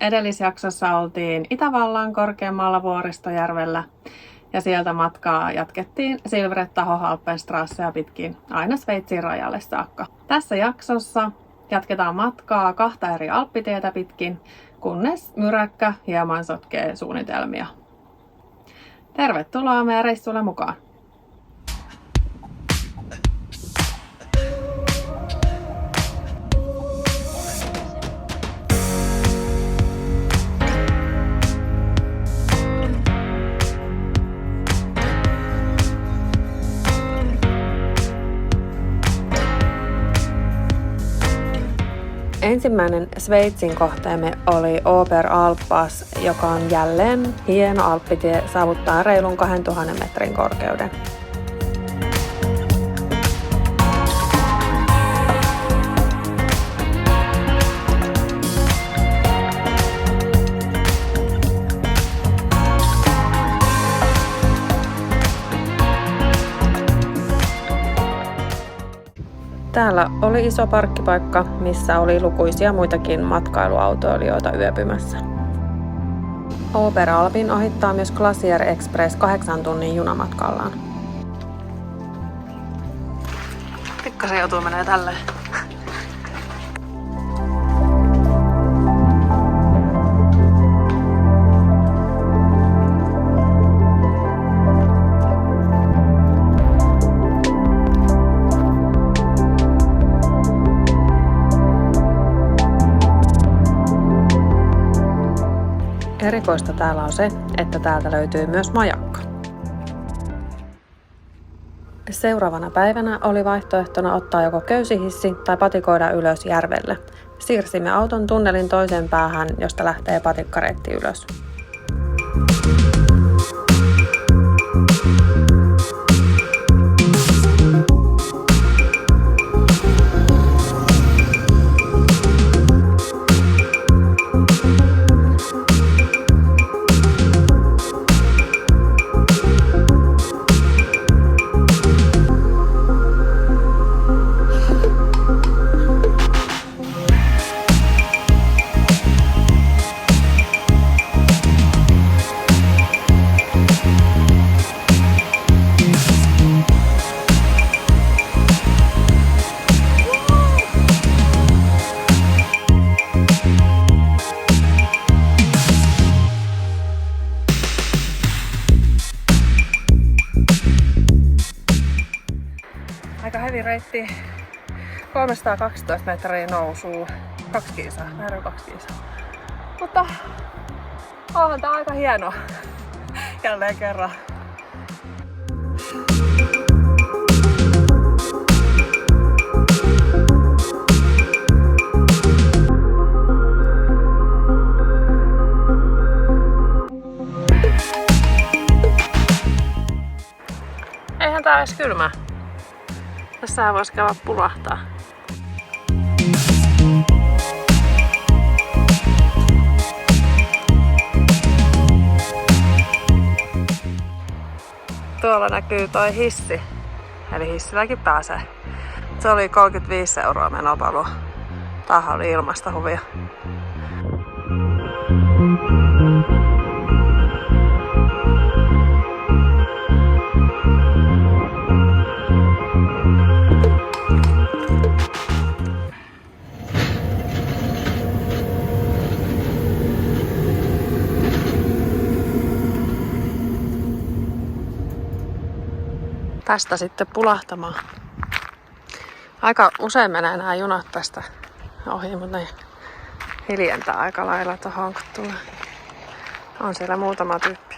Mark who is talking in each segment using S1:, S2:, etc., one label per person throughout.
S1: Edellisjaksossa oltiin Itävallan korkeammalla Vuoristojärvellä ja sieltä matkaa jatkettiin Silvretta-Hohalpenstrassea pitkin aina Sveitsin rajalle saakka. Tässä jaksossa jatketaan matkaa 2 eri alppitietä pitkin, kunnes myräkkä hieman sotkee suunnitelmia. Tervetuloa meidän reissulle mukaan! Ensimmäinen Sveitsin kohteemme oli Oberalppass, joka on jälleen hieno alppitie saavuttaa reilun 2000 metrin korkeuden. Täällä oli iso parkkipaikka, missä oli lukuisia muitakin matkailuautoilijoita yöpymässä. Oberalpin ohittaa myös Glacier Express 8 tunnin junamatkallaan. Pikkasen joutuu menee tälleen. Erikoista täällä on se, että täältä löytyy myös majakka. Seuraavana päivänä oli vaihtoehtona ottaa joko köysihissi tai patikoida ylös järvelle. Siirsimme auton tunnelin toiseen päähän, josta lähtee patikkareitti ylös. Aika hevi reitti, 312 metriä nousuu, 2 kilsaa, vähän 2 kilsaa. Mutta onhan tää aika hieno, jälleen kerran. Eihän tää edes kylmää. Tässähän voisi käydä pulahtaa. Tuolla näkyy toi hissi. Eli hissilläkin pääsee. Se oli 35 € menopaluu. Tämähän oli ilmasta huvia. Tästä sitten pulahtamaan. Aika usein menee nämä junat tästä ohi, mutta ne hiljentää aika lailla tohon, kun tulee. On siellä muutama tyyppi.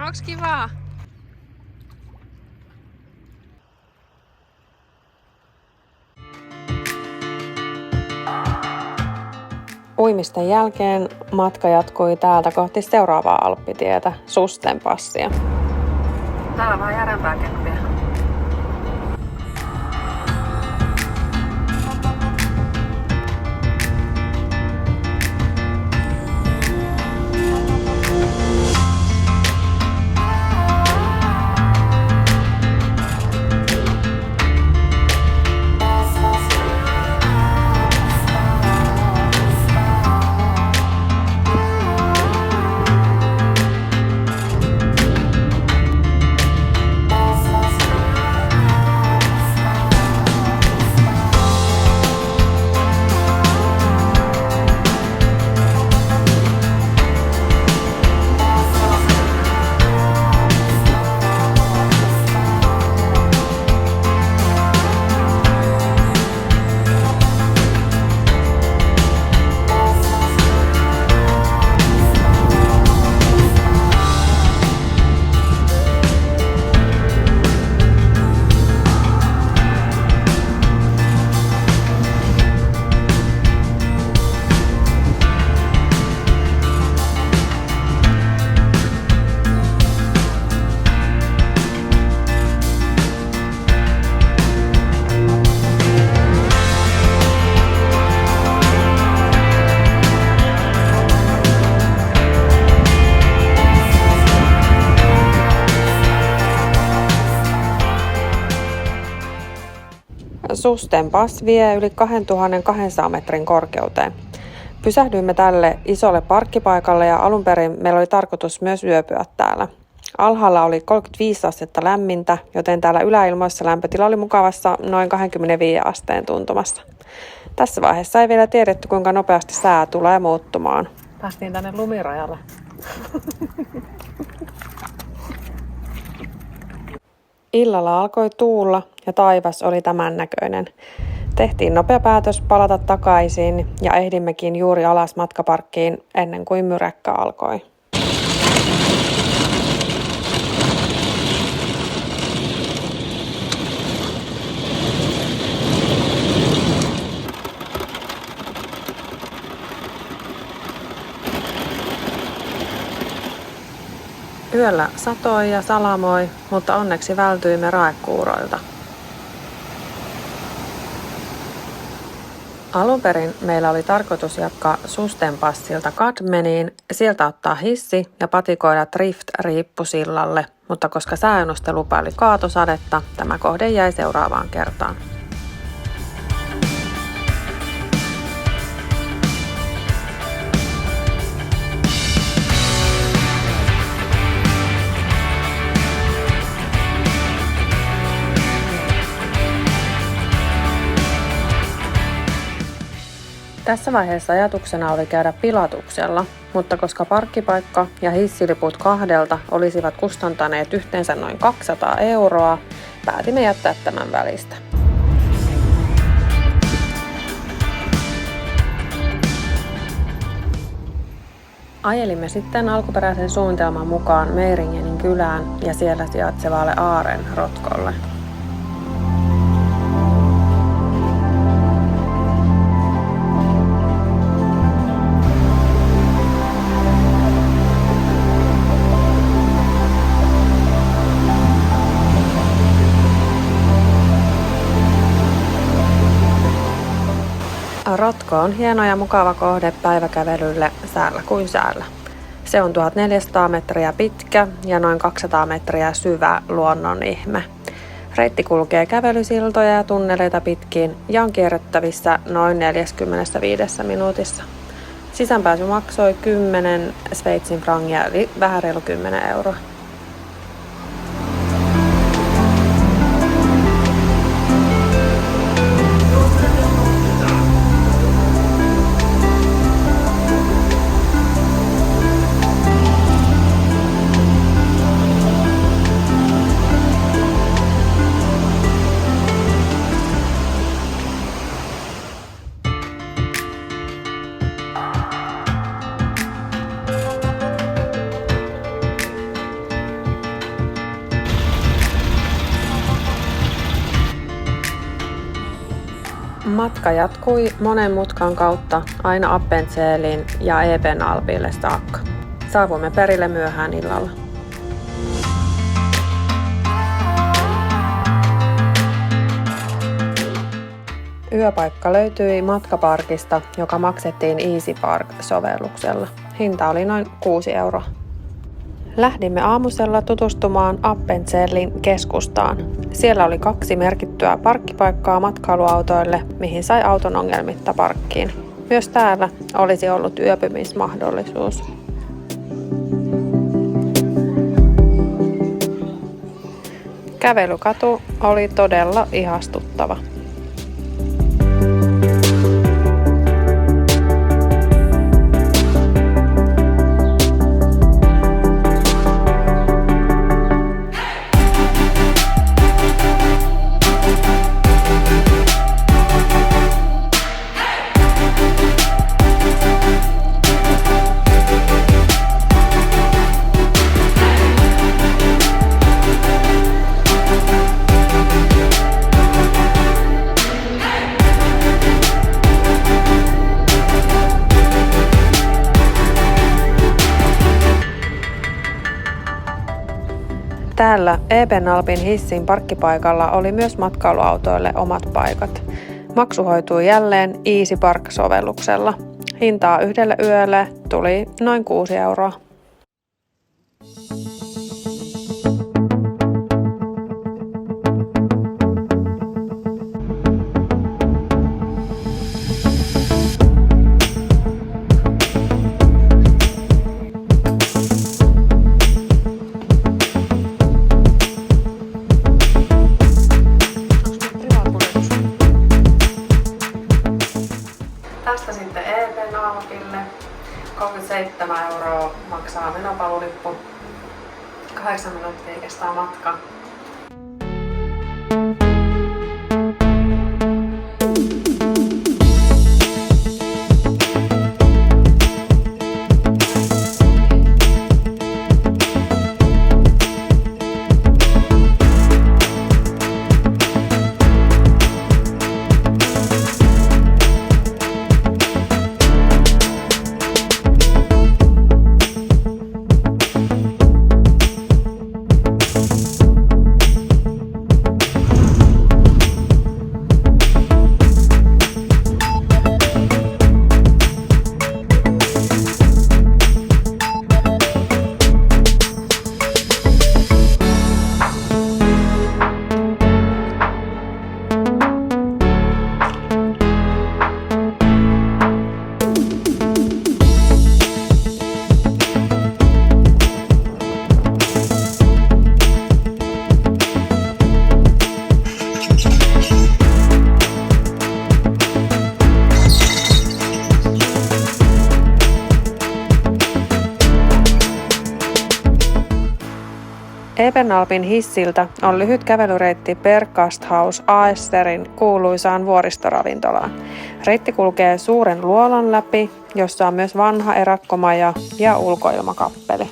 S1: Onks kivaa? Uimisten jälkeen matka jatkui täältä kohti seuraavaa alppitietä, Sustenpassia. Täällä on vähän järeämpää keppiä. Susten Pass vie yli 2200 metrin korkeuteen. Pysähdyimme tälle isolle parkkipaikalle ja alun perin meillä oli tarkoitus myös yöpyä täällä. Alhaalla oli 35 astetta lämmintä, joten täällä yläilmoissa lämpötila oli mukavassa noin 25 asteen tuntumassa. Tässä vaiheessa ei vielä tiedetty, kuinka nopeasti sää tulee muuttumaan. Päästiin tänne lumirajalle. Illalla alkoi tuulla ja taivas oli tämän näköinen. Tehtiin nopea päätös palata takaisin ja ehdimmekin juuri alas matkaparkkiin ennen kuin myräkkä alkoi. Yöllä satoi ja salamoi, mutta onneksi vältyimme raekuuroilta. Alun perin meillä oli tarkoitus jatkaa Susten Passilta Kadmeniin, sieltä ottaa hissi ja patikoida Drift-riippusillalle, mutta koska sääennuste lupaili kaatosadetta, tämä kohde jäi seuraavaan kertaan. Tässä vaiheessa ajatuksena oli käydä Pilatuksella, mutta koska parkkipaikka ja hissiliput kahdelta olisivat kustantaneet yhteensä noin 200 €, päätimme jättää tämän välistä. Ajelimme sitten alkuperäisen suunnitelman mukaan Meiringenin kylään ja siellä sijaitsevalle Aaren rotkolle. Rotko on hieno ja mukava kohde päiväkävelylle säällä kuin säällä. Se on 1400 metriä pitkä ja noin 200 metriä syvä luonnon ihme. Reitti kulkee kävelysiltoja ja tunneleita pitkin ja on kierrettävissä noin 45 minuutissa. Sisäänpääsy maksoi 10 Sveitsin frangia eli vähän reilu 10 €. Matka jatkui monen mutkan kautta aina Appenzelliin ja Ebenalpille saakka. Saavuimme perille myöhään illalla. Yöpaikka löytyi matkaparkista, joka maksettiin Easy Park-sovelluksella. Hinta oli noin 6 €. Lähdimme aamusella tutustumaan Appenzellin keskustaan. Siellä oli 2 merkittyä parkkipaikkaa matkailuautoille, mihin sai auton ongelmitta parkkiin. Myös täällä olisi ollut yöpymismahdollisuus. Kävelykatu oli todella ihastuttava. Täällä Ebenalpin hissin parkkipaikalla oli myös matkailuautoille omat paikat. Maksu hoitui jälleen Easy Park-sovelluksella. Hintaa yhdelle yölle tuli noin 6 €. € maksaa menopaluulippu. 8 minuuttia kestää matka. Ebenalpin hissiltä on lyhyt kävelyreitti Berggasthaus Aestherin kuuluisaan vuoristoravintolaan. Reitti kulkee suuren luolan läpi, jossa on myös vanha erakkomaja ja ulkoilmakappeli.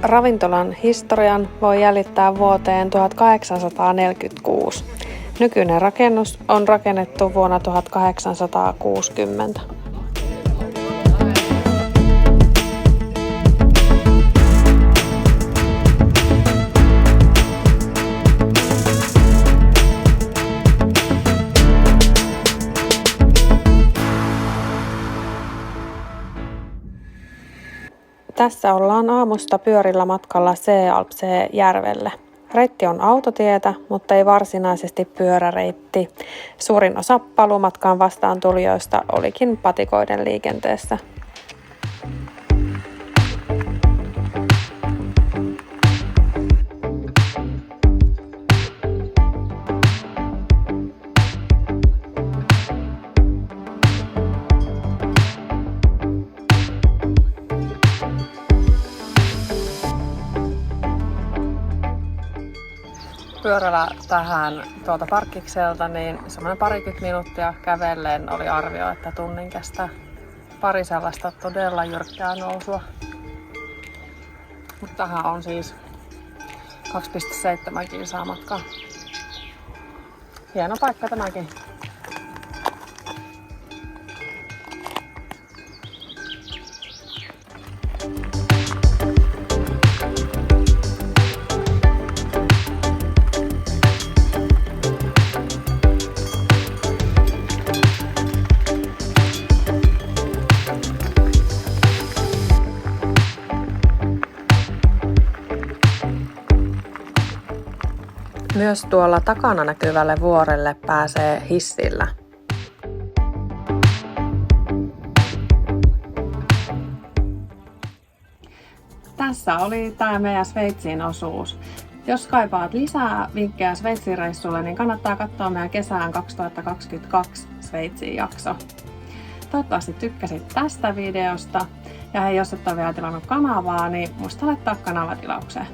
S1: Ravintolan historian voi jäljittää vuoteen 1846. Nykyinen rakennus on rakennettu vuonna 1860. Tässä ollaan aamusta pyörillä matkalla Sealpsee-järvelle. Reitti on autotietä, mutta ei varsinaisesti pyöräreitti. Suurin osa paluumatkaan vastaan tulijoista olikin patikoiden liikenteessä. Pyörällä tähän tuolta parkkikselta, niin semmoinen 20 minuuttia kävellen oli arvio, että tunnin kestää. Pari sellaista todella jyrkkää nousua. Mutta tähän on siis 2,7 kilsaa matkaa. Hieno paikka tämäkin. Myös tuolla takana näkyvälle vuorelle pääsee hissillä. Tässä oli tämä meidän Sveitsin osuus. Jos kaipaat lisää vinkkejä Sveitsin reissulle, niin kannattaa katsoa meidän kesään 2022 Sveitsiin jakso. Toivottavasti tykkäsit tästä videosta. Ja hei, jos et ole vielä tilannut kanavaa, niin muista laittaa kanavatilaukseen.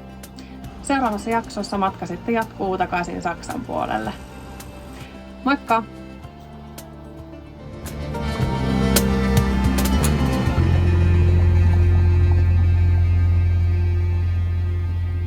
S1: Seuraavassa jaksossa matka sitten jatkuu takaisin Saksan puolelle. Moikka!